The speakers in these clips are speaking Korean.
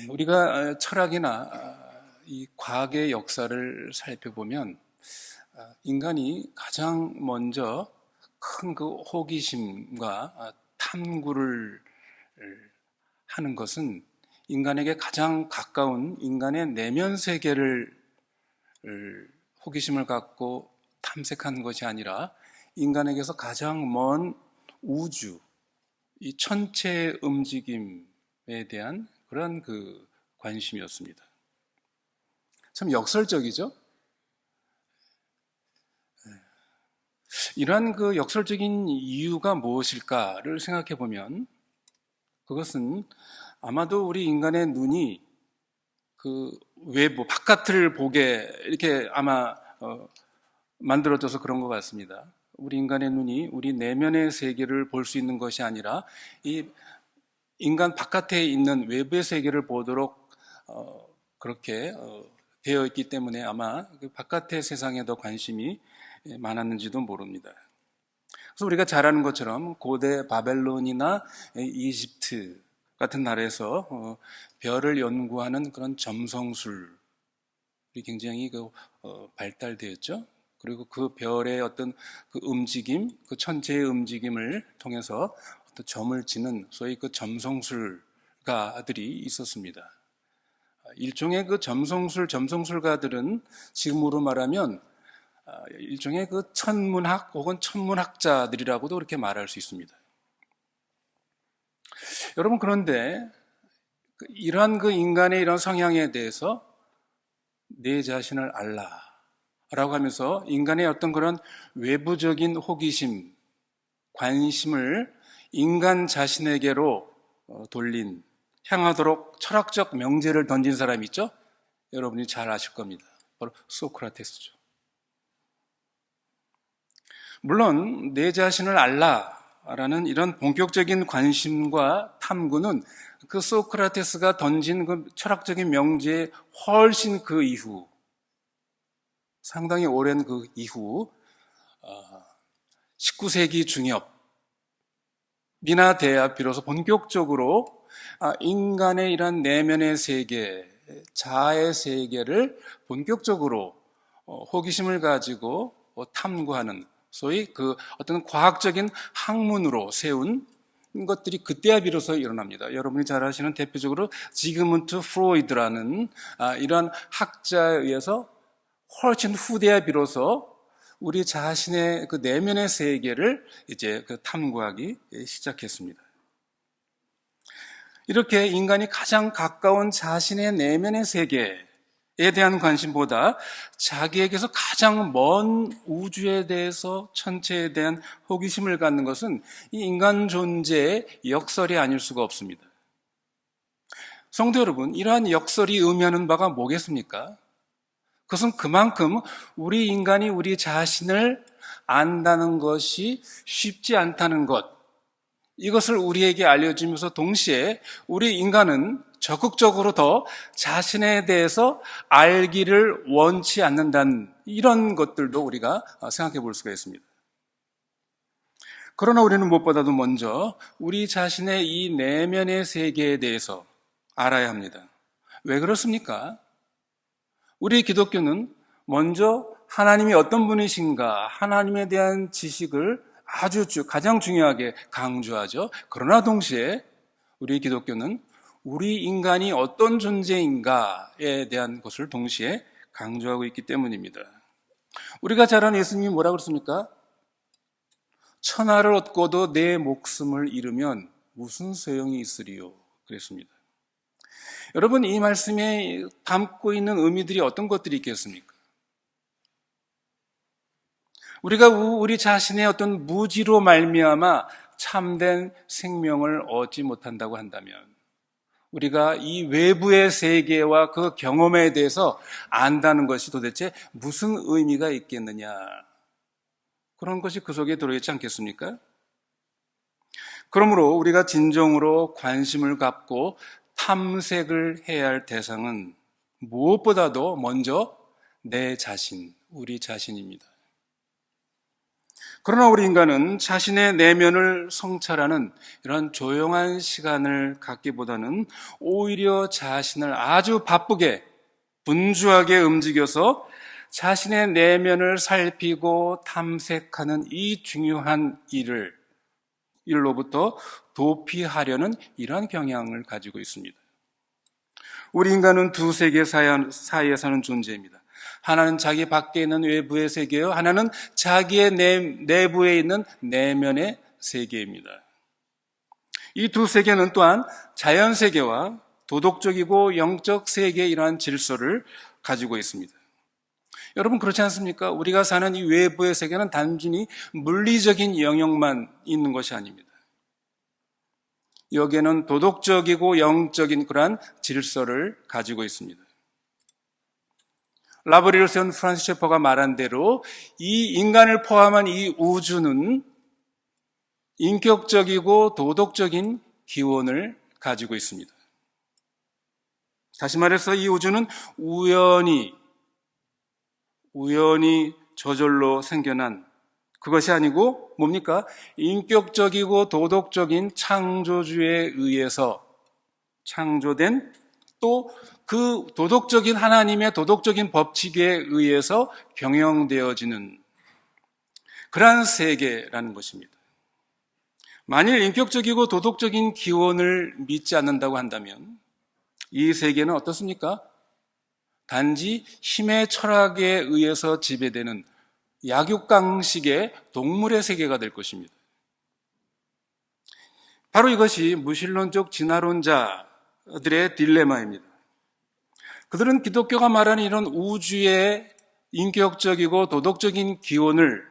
우리가 철학이나 이 과학의 역사를 살펴보면 인간이 가장 먼저 큰 그 호기심과 탐구를 하는 것은 인간에게 가장 가까운 인간의 내면 세계를 호기심을 갖고 탐색한 것이 아니라 인간에게서 가장 먼 우주, 이 천체의 움직임에 대한 그런 그 관심이었습니다. 참 역설적이죠? 이러한 그 역설적인 이유가 무엇일까를 생각해 보면 그것은 아마도 우리 인간의 눈이 그 외부, 바깥을 보게 이렇게 아마 만들어져서 그런 것 같습니다. 우리 인간의 눈이 우리 내면의 세계를 볼 수 있는 것이 아니라 이 인간 바깥에 있는 외부의 세계를 보도록 그렇게 되어 있기 때문에 아마 그 바깥의 세상에 더 관심이 많았는지도 모릅니다. 그래서 우리가 잘 아는 것처럼 고대 바벨론이나 이집트 같은 나라에서 별을 연구하는 그런 점성술이 굉장히 발달되었죠. 그리고 그 별의 어떤 그 움직임, 그 천체의 움직임을 통해서 어떤 점을 치는 소위 그 점성술가들이 있었습니다. 일종의 그 점성술가들은 지금으로 말하면 일종의 그 천문학 혹은 천문학자들이라고도 그렇게 말할 수 있습니다. 여러분, 그런데 이러한 그 인간의 이런 성향에 대해서 내 자신을 알라라고 하면서 인간의 어떤 그런 외부적인 호기심, 관심을 인간 자신에게로 향하도록 철학적 명제를 던진 사람이 있죠? 여러분이 잘 아실 겁니다. 바로 소크라테스죠. 물론 내 자신을 알라라는 이런 본격적인 관심과 탐구는 그 소크라테스가 던진 그 철학적인 명제의 훨씬 그 이후, 상당히 오랜 그 이후 19세기 중엽이나 돼야 비로소 본격적으로 인간의 이런 내면의 세계, 자아의 세계를 본격적으로 호기심을 가지고 탐구하는 소위 그 어떤 과학적인 학문으로 세운 것들이 그때야 비로소 일어납니다. 여러분이 잘 아시는 대표적으로 지그문트 프로이드라는 이런 학자에 의해서 훨씬 후대야 비로소 우리 자신의 그 내면의 세계를 이제 그 탐구하기 시작했습니다. 이렇게 인간이 가장 가까운 자신의 내면의 세계에 대한 관심보다 자기에게서 가장 먼 우주에 대해서 천체에 대한 호기심을 갖는 것은 이 인간 존재의 역설이 아닐 수가 없습니다. 성도 여러분, 이러한 역설이 의미하는 바가 뭐겠습니까? 그것은 그만큼 우리 인간이 우리 자신을 안다는 것이 쉽지 않다는 것, 이것을 우리에게 알려주면서 동시에 우리 인간은 적극적으로 더 자신에 대해서 알기를 원치 않는다는 이런 것들도 우리가 생각해 볼 수가 있습니다. 그러나 우리는 무엇보다도 먼저 우리 자신의 이 내면의 세계에 대해서 알아야 합니다. 왜 그렇습니까? 우리 기독교는 먼저 하나님이 어떤 분이신가, 하나님에 대한 지식을 아주 가장 중요하게 강조하죠. 그러나 동시에 우리 기독교는 우리 인간이 어떤 존재인가에 대한 것을 동시에 강조하고 있기 때문입니다. 우리가 잘 아는 예수님이 뭐라고 그랬습니까? 천하를 얻고도 내 목숨을 잃으면 무슨 소용이 있으리요? 그랬습니다. 여러분, 이 말씀에 담고 있는 의미들이 어떤 것들이 있겠습니까? 우리가 우리 자신의 어떤 무지로 말미암아 참된 생명을 얻지 못한다고 한다면 우리가 이 외부의 세계와 그 경험에 대해서 안다는 것이 도대체 무슨 의미가 있겠느냐, 그런 것이 그 속에 들어있지 않겠습니까? 그러므로 우리가 진정으로 관심을 갖고 탐색을 해야 할 대상은 무엇보다도 먼저 내 자신, 우리 자신입니다. 그러나 우리 인간은 자신의 내면을 성찰하는 이런 조용한 시간을 갖기보다는 오히려 자신을 아주 바쁘게 분주하게 움직여서 자신의 내면을 살피고 탐색하는 이 중요한 일로부터 도피하려는 이러한 경향을 가지고 있습니다. 우리 인간은 두 세계 사이에 사는 존재입니다. 하나는 자기 밖에 있는 외부의 세계요, 하나는 자기의 내부에 있는 내면의 세계입니다. 이 두 세계는 또한 자연 세계와 도덕적이고 영적 세계의 이러한 질서를 가지고 있습니다. 여러분 그렇지 않습니까? 우리가 사는 이 외부의 세계는 단순히 물리적인 영역만 있는 것이 아닙니다. 여기에는 도덕적이고 영적인 그러한 질서를 가지고 있습니다. 라브리르센 프란시스 셰퍼가 말한 대로 이 인간을 포함한 이 우주는 인격적이고 도덕적인 기원을 가지고 있습니다. 다시 말해서 이 우주는 우연히 저절로 생겨난 그것이 아니고 뭡니까? 인격적이고 도덕적인 창조주에 의해서 창조된 또 그 도덕적인 하나님의 도덕적인 법칙에 의해서 경영되어지는 그러한 세계라는 것입니다. 만일 인격적이고 도덕적인 기원을 믿지 않는다고 한다면 이 세계는 어떻습니까? 단지 힘의 철학에 의해서 지배되는 약육강식의 동물의 세계가 될 것입니다. 바로 이것이 무신론적 진화론자들의 딜레마입니다. 그들은 기독교가 말하는 이런 우주의 인격적이고 도덕적인 기원을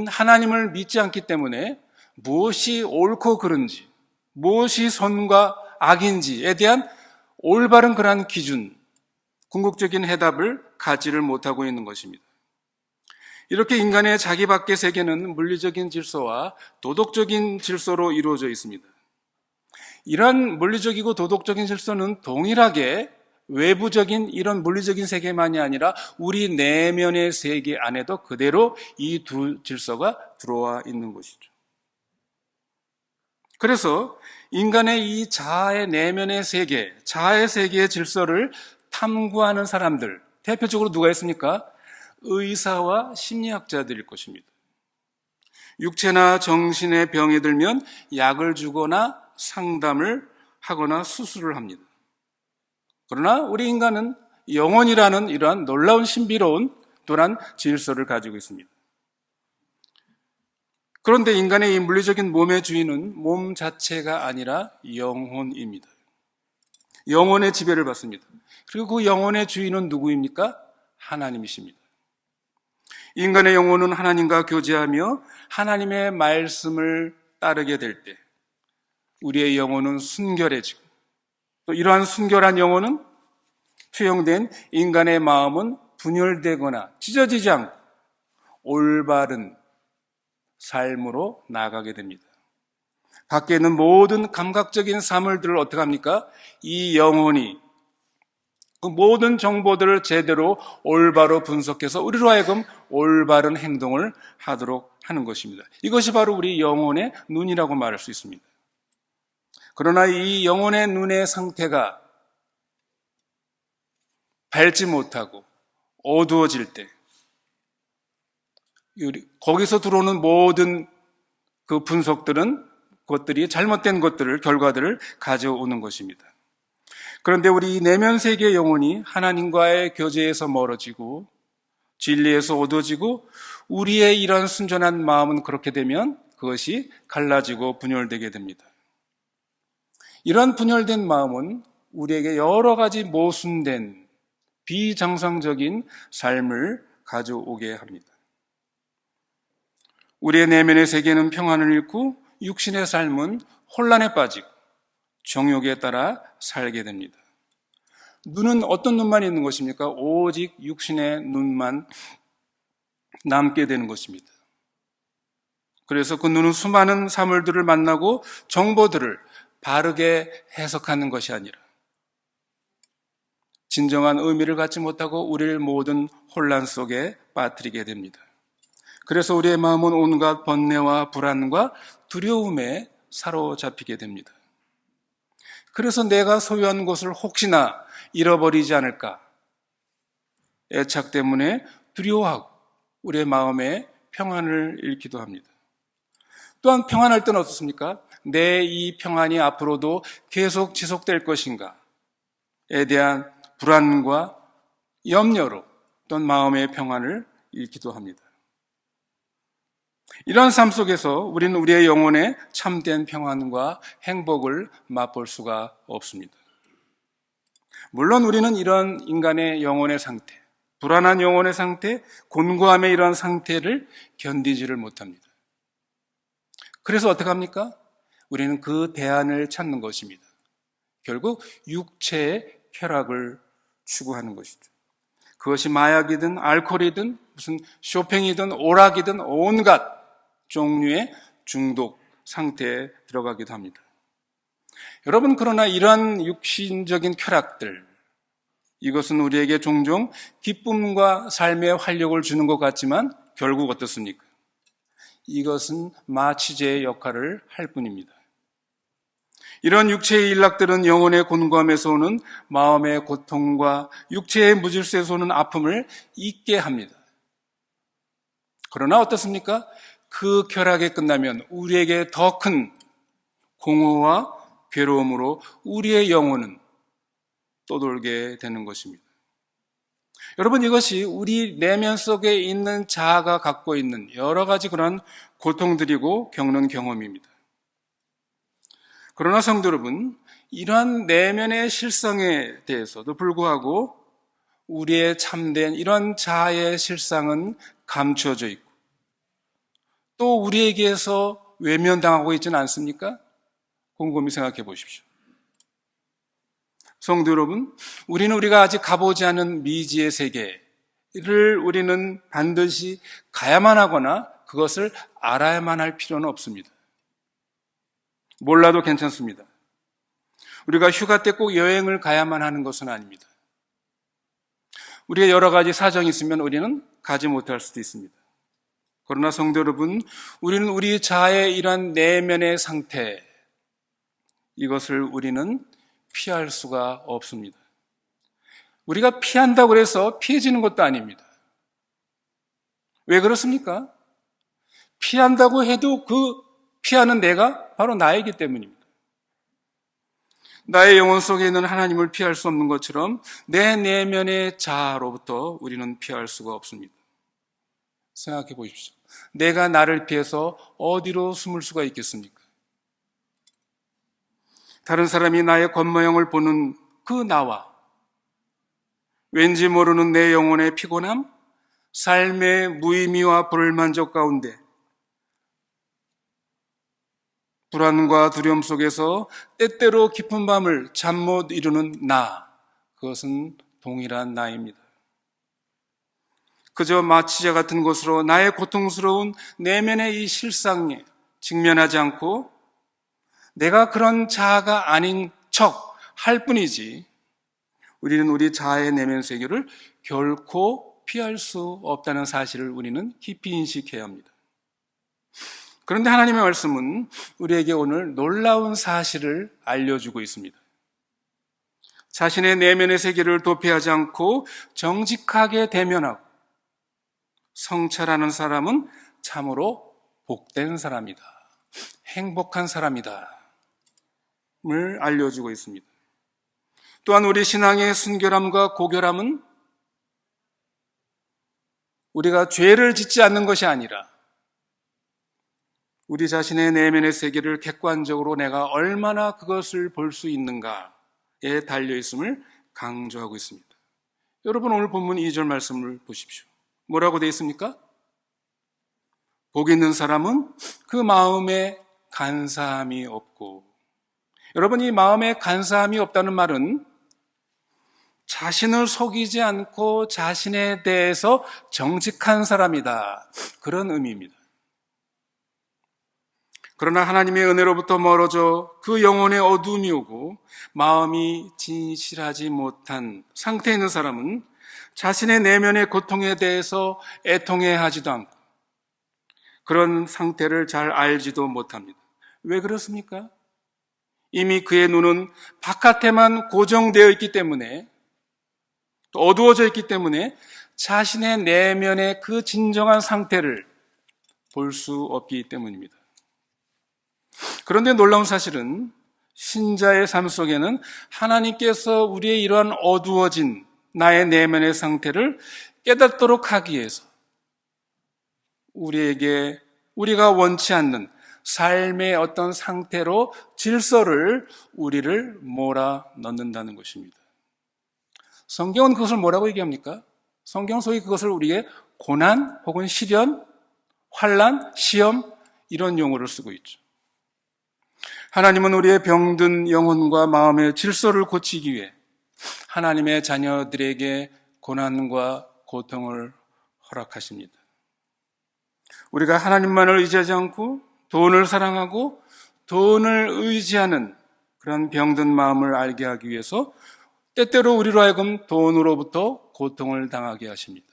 하나님을 믿지 않기 때문에 무엇이 옳고 그른지, 무엇이 선과 악인지에 대한 올바른 그러한 기준, 궁극적인 해답을 갖지를 못하고 있는 것입니다. 이렇게 인간의 자기 밖의 세계는 물리적인 질서와 도덕적인 질서로 이루어져 있습니다. 이러한 물리적이고 도덕적인 질서는 동일하게 외부적인 이런 물리적인 세계만이 아니라 우리 내면의 세계 안에도 그대로 이 두 질서가 들어와 있는 것이죠. 그래서 인간의 이 자아의 내면의 세계, 자아의 세계의 질서를 탐구하는 사람들, 대표적으로 누가 있습니까? 의사와 심리학자들일 것입니다. 육체나 정신의 병에 들면 약을 주거나 상담을 하거나 수술을 합니다. 그러나 우리 인간은 영혼이라는 이러한 놀라운 신비로운 또한 질서를 가지고 있습니다. 그런데 인간의 이 물리적인 몸의 주인은 몸 자체가 아니라 영혼입니다. 영혼의 지배를 받습니다. 그리고 그 영혼의 주인은 누구입니까? 하나님이십니다. 인간의 영혼은 하나님과 교제하며 하나님의 말씀을 따르게 될 때 우리의 영혼은 순결해지고 또 이러한 순결한 영혼은 투영된 인간의 마음은 분열되거나 찢어지지 않고 올바른 삶으로 나아가게 됩니다. 밖에 있는 모든 감각적인 사물들을 어떻게 합니까? 이 영혼이 그 모든 정보들을 제대로 올바로 분석해서 우리로 하여금 올바른 행동을 하도록 하는 것입니다. 이것이 바로 우리 영혼의 눈이라고 말할 수 있습니다. 그러나 이 영혼의 눈의 상태가 밝지 못하고 어두워질 때 거기서 들어오는 모든 그 분석들은 그것들이 잘못된 결과들을 가져오는 것입니다. 그런데 우리 내면 세계의 영혼이 하나님과의 교제에서 멀어지고 진리에서 어두워지고 우리의 이런 순전한 마음은 그렇게 되면 그것이 갈라지고 분열되게 됩니다. 이런 분열된 마음은 우리에게 여러 가지 모순된 비정상적인 삶을 가져오게 합니다. 우리의 내면의 세계는 평안을 잃고 육신의 삶은 혼란에 빠지고 정욕에 따라 살게 됩니다. 눈은 어떤 눈만 있는 것입니까? 오직 육신의 눈만 남게 되는 것입니다. 그래서 그 눈은 수많은 사물들을 만나고 정보들을 바르게 해석하는 것이 아니라 진정한 의미를 갖지 못하고 우리를 모든 혼란 속에 빠뜨리게 됩니다. 그래서 우리의 마음은 온갖 번뇌와 불안과 두려움에 사로잡히게 됩니다. 그래서 내가 소유한 것을 혹시나 잃어버리지 않을까 애착 때문에 두려워하고 우리의 마음의 평안을 잃기도 합니다. 또한 평안할 때는 어떻습니까? 내 이 평안이 앞으로도 계속 지속될 것인가에 대한 불안과 염려로 또한 마음의 평안을 잃기도 합니다. 이런 삶 속에서 우리는 우리의 영혼의 참된 평안과 행복을 맛볼 수가 없습니다. 물론 우리는 이런 인간의 영혼의 상태, 불안한 영혼의 상태, 곤고함의 이러한 상태를 견디지를 못합니다. 그래서 어떻게 합니까? 우리는 그 대안을 찾는 것입니다. 결국 육체의 쾌락을 추구하는 것이죠. 그것이 마약이든 알코올이든 무슨 쇼핑이든 오락이든 온갖 종류의 중독 상태에 들어가기도 합니다. 여러분, 그러나 이러한 육신적인 쾌락들, 이것은 우리에게 종종 기쁨과 삶의 활력을 주는 것 같지만 결국 어떻습니까? 이것은 마취제의 역할을 할 뿐입니다. 이런 육체의 일락들은 영혼의 곤고함에서 오는 마음의 고통과 육체의 무질서에서 오는 아픔을 잊게 합니다. 그러나 어떻습니까? 그 쾌락이 끝나면 우리에게 더 큰 공허와 괴로움으로 우리의 영혼은 떠돌게 되는 것입니다. 여러분, 이것이 우리 내면 속에 있는 자아가 갖고 있는 여러 가지 그런 고통들이고 겪는 경험입니다. 그러나 성도 여러분, 이러한 내면의 실상에 대해서도 불구하고 우리의 참된 이런 자아의 실상은 감추어져 있고 또 우리에게서 외면당하고 있지는 않습니까? 곰곰이 생각해 보십시오. 성도 여러분, 우리는 우리가 아직 가보지 않은 미지의 세계를 우리는 반드시 가야만 하거나 그것을 알아야만 할 필요는 없습니다. 몰라도 괜찮습니다. 우리가 휴가 때 꼭 여행을 가야만 하는 것은 아닙니다. 우리가 여러 가지 사정이 있으면 우리는 가지 못할 수도 있습니다. 그러나 성도 여러분, 우리는 우리 자아의 이러한 내면의 상태, 이것을 우리는 피할 수가 없습니다. 우리가 피한다고 해서 피해지는 것도 아닙니다. 왜 그렇습니까? 피한다고 해도 그 피하는 내가 바로 나이기 때문입니다. 나의 영혼 속에 있는 하나님을 피할 수 없는 것처럼 내 내면의 자아로부터 우리는 피할 수가 없습니다. 생각해 보십시오. 내가 나를 피해서 어디로 숨을 수가 있겠습니까? 다른 사람이 나의 겉모형을 보는 그 나와 왠지 모르는 내 영혼의 피곤함, 삶의 무의미와 불만족 가운데 불안과 두려움 속에서 때때로 깊은 밤을 잠 못 이루는 나, 그것은 동일한 나입니다. 그저 마취제 같은 것으로 나의 고통스러운 내면의 이 실상에 직면하지 않고 내가 그런 자아가 아닌 척 할 뿐이지 우리는 우리 자아의 내면 세계를 결코 피할 수 없다는 사실을 우리는 깊이 인식해야 합니다. 그런데 하나님의 말씀은 우리에게 오늘 놀라운 사실을 알려주고 있습니다. 자신의 내면의 세계를 도피하지 않고 정직하게 대면하고 성찰하는 사람은 참으로 복된 사람이다. 행복한 사람이다. 을 알려주고 있습니다. 또한 우리 신앙의 순결함과 고결함은 우리가 죄를 짓지 않는 것이 아니라 우리 자신의 내면의 세계를 객관적으로 내가 얼마나 그것을 볼 수 있는가에 달려있음을 강조하고 있습니다. 여러분, 오늘 본문 2절 말씀을 보십시오. 뭐라고 되어 있습니까? 복 있는 사람은 그 마음에 간사함이 없고, 여러분, 이 마음에 간사함이 없다는 말은 자신을 속이지 않고 자신에 대해서 정직한 사람이다, 그런 의미입니다. 그러나 하나님의 은혜로부터 멀어져 그 영혼의 어두움이 오고 마음이 진실하지 못한 상태에 있는 사람은 자신의 내면의 고통에 대해서 애통해하지도 않고 그런 상태를 잘 알지도 못합니다. 왜 그렇습니까? 이미 그의 눈은 바깥에만 고정되어 있기 때문에, 또 어두워져 있기 때문에 자신의 내면의 그 진정한 상태를 볼 수 없기 때문입니다. 그런데 놀라운 사실은 신자의 삶 속에는 하나님께서 우리의 이러한 어두워진 나의 내면의 상태를 깨닫도록 하기 위해서 우리에게 우리가 원치 않는 삶의 어떤 상태로 질서를 우리를 몰아넣는다는 것입니다. 성경은 그것을 뭐라고 얘기합니까? 성경 속에 그것을 우리의 고난 혹은 시련, 환난, 시험 이런 용어를 쓰고 있죠. 하나님은 우리의 병든 영혼과 마음의 질서를 고치기 위해 하나님의 자녀들에게 고난과 고통을 허락하십니다. 우리가 하나님만을 의지하지 않고 돈을 사랑하고 돈을 의지하는 그런 병든 마음을 알게 하기 위해서 때때로 우리로 하여금 돈으로부터 고통을 당하게 하십니다.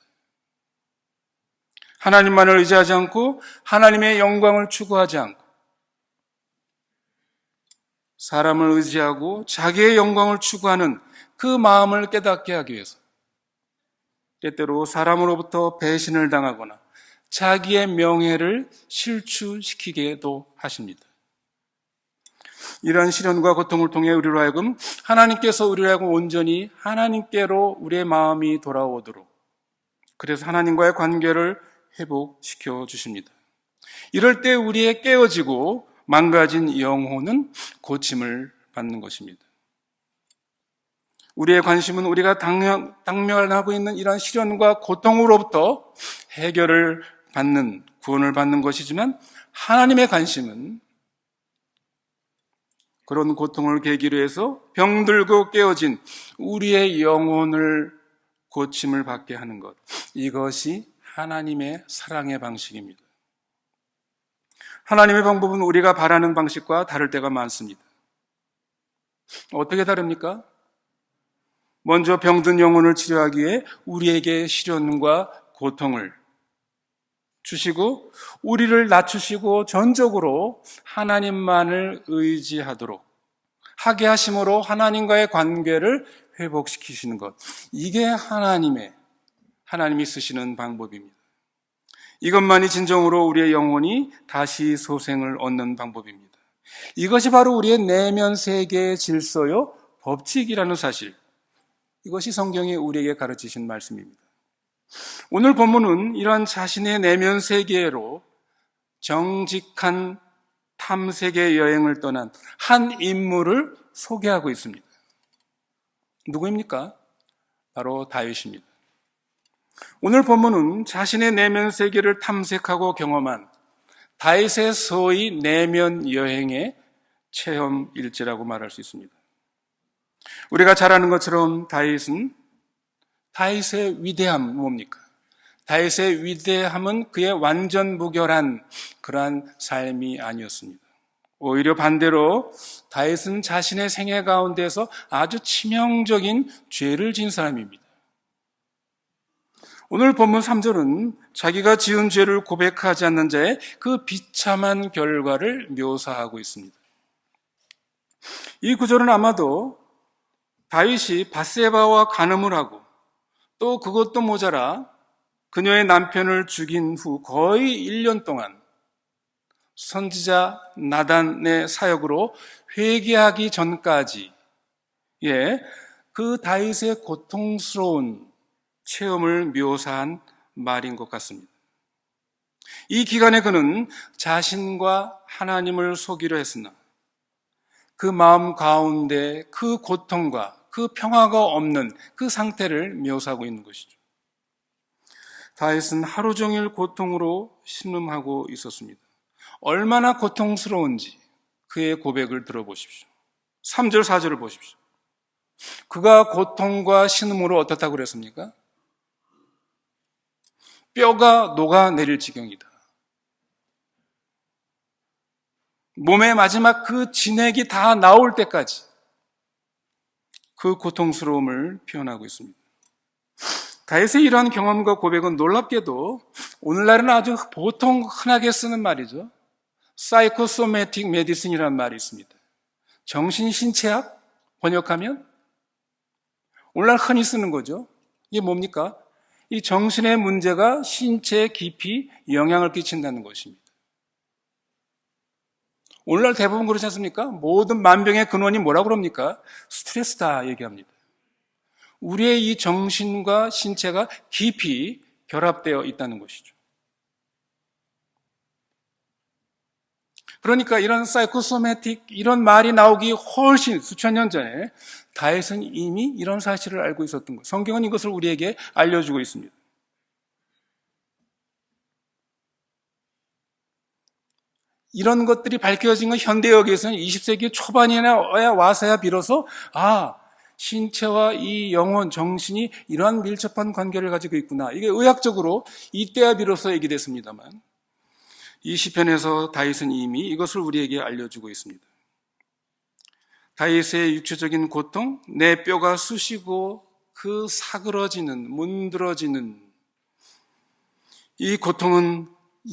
하나님만을 의지하지 않고 하나님의 영광을 추구하지 않고 사람을 의지하고 자기의 영광을 추구하는 그 마음을 깨닫게 하기 위해서 때때로 사람으로부터 배신을 당하거나 자기의 명예를 실추시키게도 하십니다. 이러한 시련과 고통을 통해 우리로 하여금 하나님께서 우리로 하여금 온전히 하나님께로 우리의 마음이 돌아오도록, 그래서 하나님과의 관계를 회복시켜 주십니다. 이럴 때 우리의 깨어지고 망가진 영혼은 고침을 받는 것입니다. 우리의 관심은 우리가 당면하고 있는 이러한 시련과 고통으로부터 해결을 받는, 구원을 받는 것이지만 하나님의 관심은 그런 고통을 계기로 해서 병들고 깨어진 우리의 영혼을 고침을 받게 하는 것, 이것이 하나님의 사랑의 방식입니다. 하나님의 방법은 우리가 바라는 방식과 다를 때가 많습니다. 어떻게 다릅니까? 먼저 병든 영혼을 치료하기 위해 우리에게 시련과 고통을 주시고 우리를 낮추시고 전적으로 하나님만을 의지하도록 하게 하심으로 하나님과의 관계를 회복시키시는 것, 이게 하나님이 쓰시는 방법입니다. 이것만이 진정으로 우리의 영혼이 다시 소생을 얻는 방법입니다. 이것이 바로 우리의 내면 세계의 질서요 법칙이라는 사실, 이것이 성경이 우리에게 가르치신 말씀입니다. 오늘 본문은 이러한 자신의 내면 세계로 정직한 탐색의 여행을 떠난 한 인물을 소개하고 있습니다. 누구입니까? 바로 다윗입니다. 오늘 본문은 자신의 내면 세계를 탐색하고 경험한 다윗의 소위 내면 여행의 체험 일지라고 말할 수 있습니다. 우리가 잘 아는 것처럼 다윗의 위대함 뭡니까? 다윗의 위대함은 그의 완전 무결한 그러한 삶이 아니었습니다. 오히려 반대로 다윗은 자신의 생애 가운데서 아주 치명적인 죄를 지은 사람입니다. 오늘 본문 3절은 자기가 지은 죄를 고백하지 않는 자의 그 비참한 결과를 묘사하고 있습니다. 이 구절은 아마도 다윗이 밧세바와 간음을 하고 또 그것도 모자라 그녀의 남편을 죽인 후 거의 1년 동안 선지자 나단의 사역으로 회개하기 전까지 그 다윗의 고통스러운 체험을 묘사한 말인 것 같습니다. 이 기간에 그는 자신과 하나님을 속이려 했으나 그 마음 가운데 그 고통과 그 평화가 없는 그 상태를 묘사하고 있는 것이죠. 다윗은 하루 종일 고통으로 신음하고 있었습니다. 얼마나 고통스러운지 그의 고백을 들어보십시오. 3절, 4절을 보십시오. 그가 고통과 신음으로 어떻다고 그랬습니까? 뼈가 녹아내릴 지경이다. 몸의 마지막 그 진액이 다 나올 때까지 그 고통스러움을 표현하고 있습니다. 다윗의 이러한 경험과 고백은 놀랍게도 오늘날은 아주 보통 흔하게 쓰는 말이죠. 사이코소매틱 메디슨이라는 말이 있습니다. 정신신체학 번역하면 오늘날 흔히 쓰는 거죠. 이게 뭡니까? 이 정신의 문제가 신체에 깊이 영향을 끼친다는 것입니다. 오늘날 대부분 그렇지 않습니까? 모든 만병의 근원이 뭐라고 그럽니까? 스트레스다 얘기합니다. 우리의 이 정신과 신체가 깊이 결합되어 있다는 것이죠. 그러니까 이런 사이코소매틱 이런 말이 나오기 훨씬 수천 년 전에 다윗은 이미 이런 사실을 알고 있었던 것. 성경은 이것을 우리에게 알려주고 있습니다. 이런 것들이 밝혀진 건 현대역에서는 20세기 초반이나 와서야 비로소 신체와 이 영혼, 정신이 이러한 밀접한 관계를 가지고 있구나. 이게 의학적으로 이때야 비로소 얘기됐습니다만 이 시편에서 다윗은 이미 이것을 우리에게 알려주고 있습니다. 다윗의 육체적인 고통, 내 뼈가 쑤시고 그 사그러지는, 문드러지는 이 고통은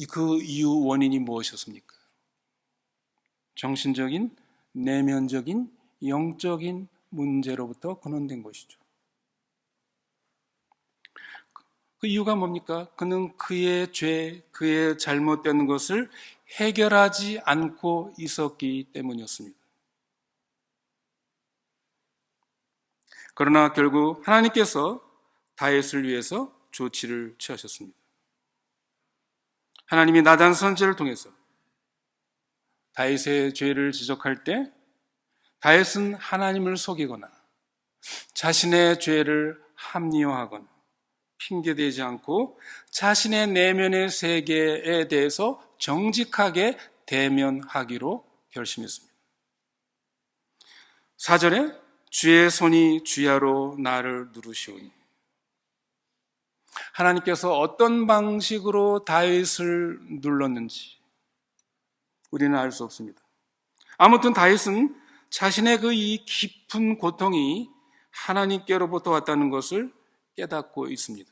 그 이유 원인이 무엇이었습니까? 정신적인, 내면적인, 영적인 문제로부터 근원된 것이죠. 그 이유가 뭡니까? 그는 그의 죄, 그의 잘못된 것을 해결하지 않고 있었기 때문이었습니다. 그러나 결국 하나님께서 다윗을 위해서 조치를 취하셨습니다. 하나님이 나단 선지자를 통해서 다윗의 죄를 지적할 때 다윗은 하나님을 속이거나 자신의 죄를 합리화하거나 핑계대지 않고 자신의 내면의 세계에 대해서 정직하게 대면하기로 결심했습니다. 4절에 주의 손이 주야로 나를 누르시오니 하나님께서 어떤 방식으로 다윗을 눌렀는지 우리는 알 수 없습니다. 아무튼 다윗은 자신의 그 이 깊은 고통이 하나님께로부터 왔다는 것을 깨닫고 있습니다.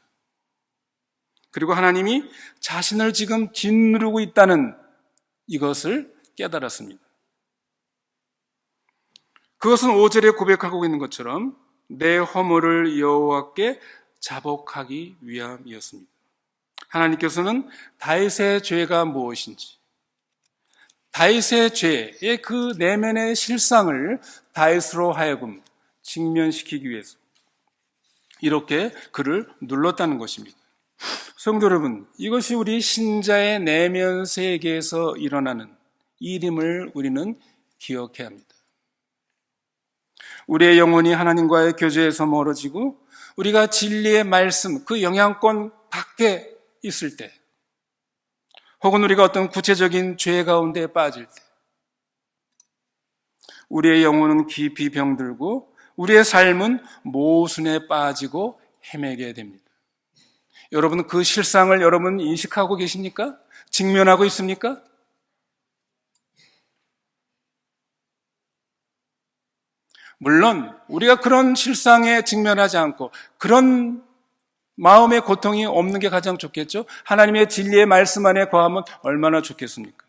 그리고 하나님이 자신을 지금 짓누르고 있다는 이것을 깨달았습니다. 그것은 5절에 고백하고 있는 것처럼 내 허물을 여호와께 자복하기 위함이었습니다. 하나님께서는 다윗의 죄가 무엇인지, 다윗의 죄의 그 내면의 실상을 다윗으로 하여금 직면시키기 위해서 이렇게 그를 눌렀다는 것입니다. 성도 여러분, 이것이 우리 신자의 내면 세계에서 일어나는 일임을 우리는 기억해야 합니다. 우리의 영혼이 하나님과의 교제에서 멀어지고 우리가 진리의 말씀, 그 영향권 밖에 있을 때, 혹은 우리가 어떤 구체적인 죄 가운데 빠질 때 우리의 영혼은 깊이 병들고 우리의 삶은 모순에 빠지고 헤매게 됩니다. 여러분, 그 실상을 여러분 인식하고 계십니까? 직면하고 있습니까? 물론 우리가 그런 실상에 직면하지 않고 그런 마음의 고통이 없는 게 가장 좋겠죠. 하나님의 진리의 말씀 안에 거하면 얼마나 좋겠습니까?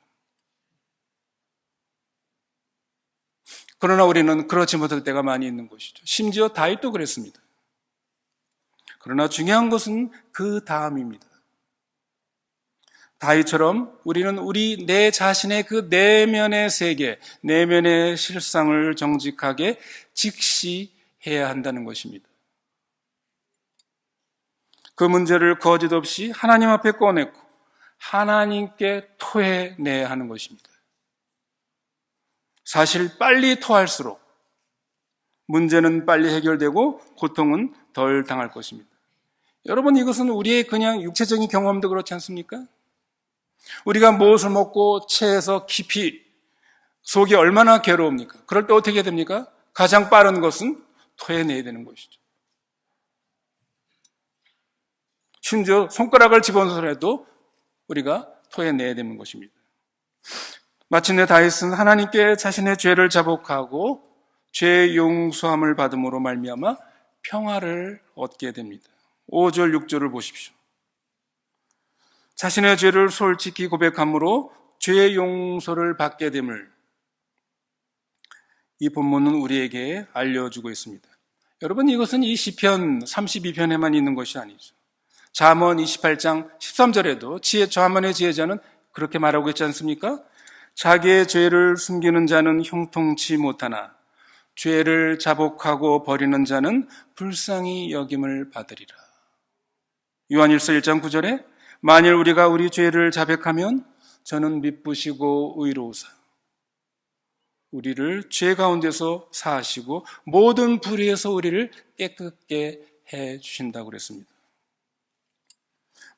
그러나 우리는 그렇지 못할 때가 많이 있는 것이죠. 심지어 다윗도 그랬습니다. 그러나 중요한 것은 그 다음입니다. 다윗처럼 우리는 우리 내 자신의 그 내면의 세계, 내면의 실상을 정직하게 직시해야 한다는 것입니다. 그 문제를 거짓 없이 하나님 앞에 꺼내고 하나님께 토해내야 하는 것입니다. 사실 빨리 토할수록 문제는 빨리 해결되고 고통은 덜 당할 것입니다. 여러분, 이것은 우리의 그냥 육체적인 경험도 그렇지 않습니까? 우리가 무엇을 먹고 체해서 깊이 속이 얼마나 괴로웁니까? 그럴 때 어떻게 됩니까? 가장 빠른 것은 토해내야 되는 것이죠. 심지어 손가락을 집어넣어서라도 우리가 토해내야 되는 것입니다. 마침내 다윗은 하나님께 자신의 죄를 자복하고 죄의 용서함을 받음으로 말미암아 평화를 얻게 됩니다. 5절 6절을 보십시오. 자신의 죄를 솔직히 고백함으로 죄의 용서를 받게 됨을 이 본문은 우리에게 알려주고 있습니다. 여러분, 이것은 이 시편 32편에만 있는 것이 아니죠. 잠언 28장 13절에도 잠언의 지혜자는 그렇게 말하고 있지 않습니까? 자기의 죄를 숨기는 자는 형통치 못하나 죄를 자복하고 버리는 자는 불쌍히 여김을 받으리라. 요한일서 1장 9절에 만일 우리가 우리 죄를 자백하면 저는 미쁘시고 의로우사 우리를 죄 가운데서 사하시고 모든 불의에서 우리를 깨끗게 해 주신다고 그랬습니다.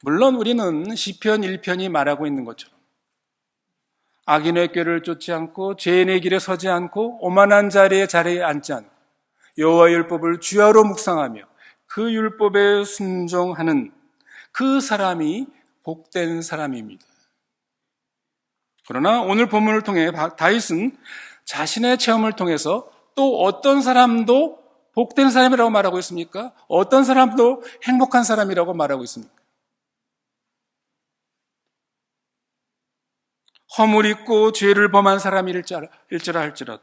물론 우리는 시편 1편이 말하고 있는 것처럼 악인의 꾀를 쫓지 않고 죄인의 길에 서지 않고 오만한 자리에 앉지 않고 여호와의 율법을 주야로 묵상하며 그 율법에 순종하는 그 사람이 복된 사람입니다. 그러나 오늘 본문을 통해 다윗은 자신의 체험을 통해서 또 어떤 사람도 복된 사람이라고 말하고 있습니까? 어떤 사람도 행복한 사람이라고 말하고 있습니까? 허물 있고 죄를 범한 사람일지라 할지라도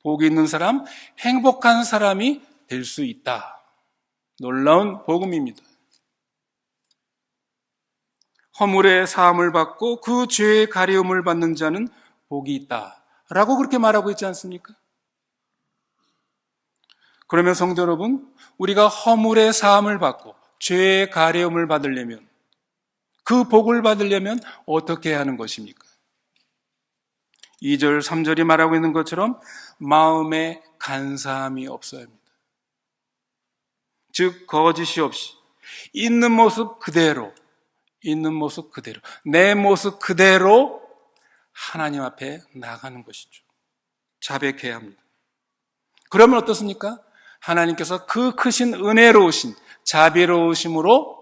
복이 있는 사람, 행복한 사람이 될 수 있다. 놀라운 복음입니다. 허물의 사함을 받고 그 죄의 가려움을 받는 자는 복이 있다 라고 그렇게 말하고 있지 않습니까? 그러면 성도 여러분, 우리가 허물의 사함을 받고 죄의 가려움을 받으려면, 그 복을 받으려면 어떻게 해야 하는 것입니까? 2절, 3절이 말하고 있는 것처럼 마음에 간사함이 없어야 합니다. 즉 거짓이 없이 있는 모습 그대로 내 모습 그대로 하나님 앞에 나가는 것이죠. 자백해야 합니다. 그러면 어떻습니까? 하나님께서 그 크신 은혜로우신 자비로우심으로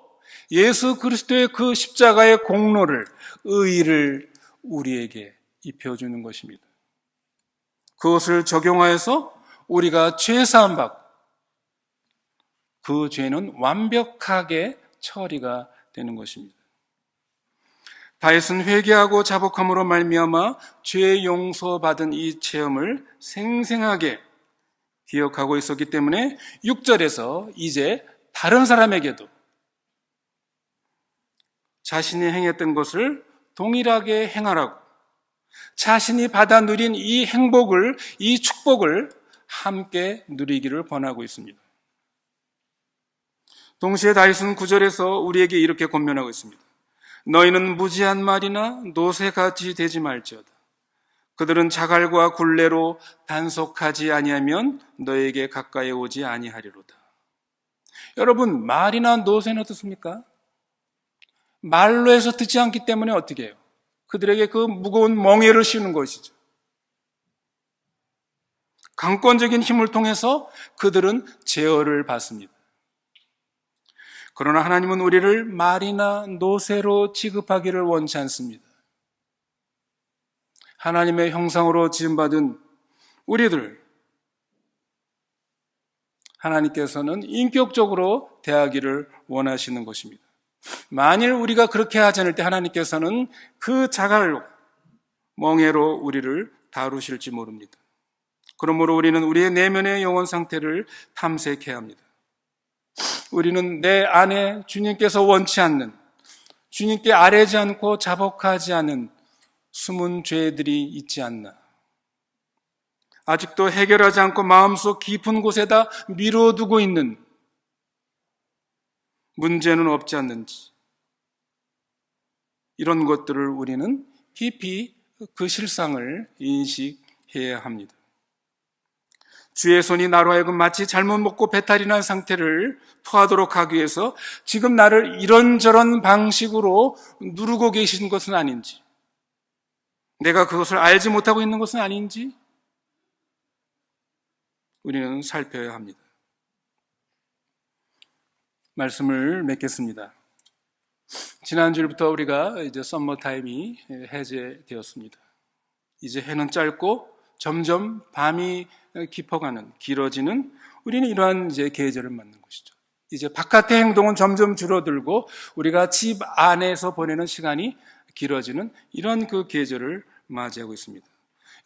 예수 그리스도의 그 십자가의 공로를, 의의를 우리에게 입혀주는 것입니다. 그것을 적용하여서 우리가 죄사함 받고 그 죄는 완벽하게 처리가 되는 것입니다. 다윗은 회개하고 자복함으로 말미암아 죄 용서받은 이 체험을 생생하게 기억하고 있었기 때문에 6절에서 이제 다른 사람에게도 자신이 행했던 것을 동일하게 행하라고, 자신이 받아 누린 이 행복을, 이 축복을 함께 누리기를 권하고 있습니다. 동시에 다윗은 9절에서 우리에게 이렇게 권면하고 있습니다. 너희는 무지한 말이나 노새같이 되지 말지어다. 그들은 자갈과 굴레로 단속하지 아니하면 너에게 가까이 오지 아니하리로다. 여러분, 말이나 노새는 어떻습니까? 말로 해서 듣지 않기 때문에 어떻게 해요? 그들에게 그 무거운 멍에를 씌우는 것이죠. 강권적인 힘을 통해서 그들은 제어를 받습니다. 그러나 하나님은 우리를 말이나 노새로 취급하기를 원치 않습니다. 하나님의 형상으로 지음받은 우리들, 하나님께서는 인격적으로 대하기를 원하시는 것입니다. 만일 우리가 그렇게 하지 않을 때 하나님께서는 그 자갈로, 멍에로 우리를 다루실지 모릅니다. 그러므로 우리는 우리의 내면의 영혼 상태를 탐색해야 합니다. 우리는 내 안에 주님께서 원치 않는, 주님께 아뢰지 않고 자복하지 않은 숨은 죄들이 있지 않나. 아직도 해결하지 않고 마음속 깊은 곳에다 미뤄두고 있는 문제는 없지 않는지. 이런 것들을 우리는 깊이 그 실상을 인식해야 합니다. 주의 손이 나로 하여금 마치 잘못 먹고 배탈이 난 상태를 토하도록 하기 위해서 지금 나를 이런저런 방식으로 누르고 계신 것은 아닌지, 내가 그것을 알지 못하고 있는 것은 아닌지 우리는 살펴야 합니다. 말씀을 맺겠습니다. 지난주부터 우리가 이제 썸머타임이 해제되었습니다. 이제 해는 짧고 점점 밤이 깊어가는, 길어지는, 우리는 이러한 이제 계절을 맞는 것이죠. 이제 바깥의 행동은 점점 줄어들고 우리가 집 안에서 보내는 시간이 길어지는 이런 그 계절을 맞이하고 있습니다.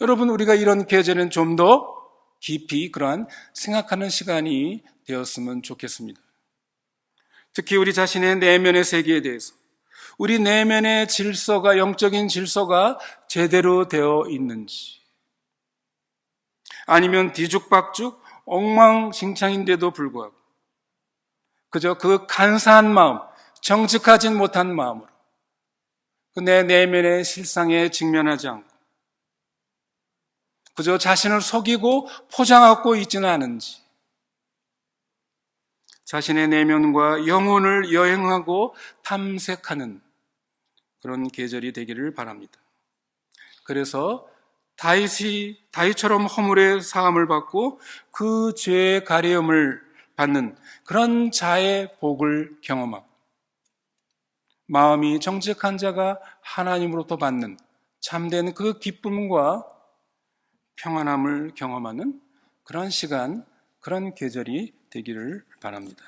여러분, 우리가 이런 계절은 좀 더 깊이 그러한 생각하는 시간이 되었으면 좋겠습니다. 특히 우리 자신의 내면의 세계에 대해서, 우리 내면의 질서가, 영적인 질서가 제대로 되어 있는지, 아니면 뒤죽박죽 엉망진창인데도 불구하고 그저 그 간사한 마음, 정직하진 못한 마음으로 내 내면의 실상에 직면하지 않고 그저 자신을 속이고 포장하고 있지는 않은지, 자신의 내면과 영혼을 여행하고 탐색하는 그런 계절이 되기를 바랍니다. 그래서 다윗처럼 허물의 사함을 받고 그 죄의 가려움을 받는 그런 자의 복을 경험하고, 마음이 정직한 자가 하나님으로부터 받는 참된 그 기쁨과 평안함을 경험하는 그런 시간, 그런 계절이 되기를 바랍니다.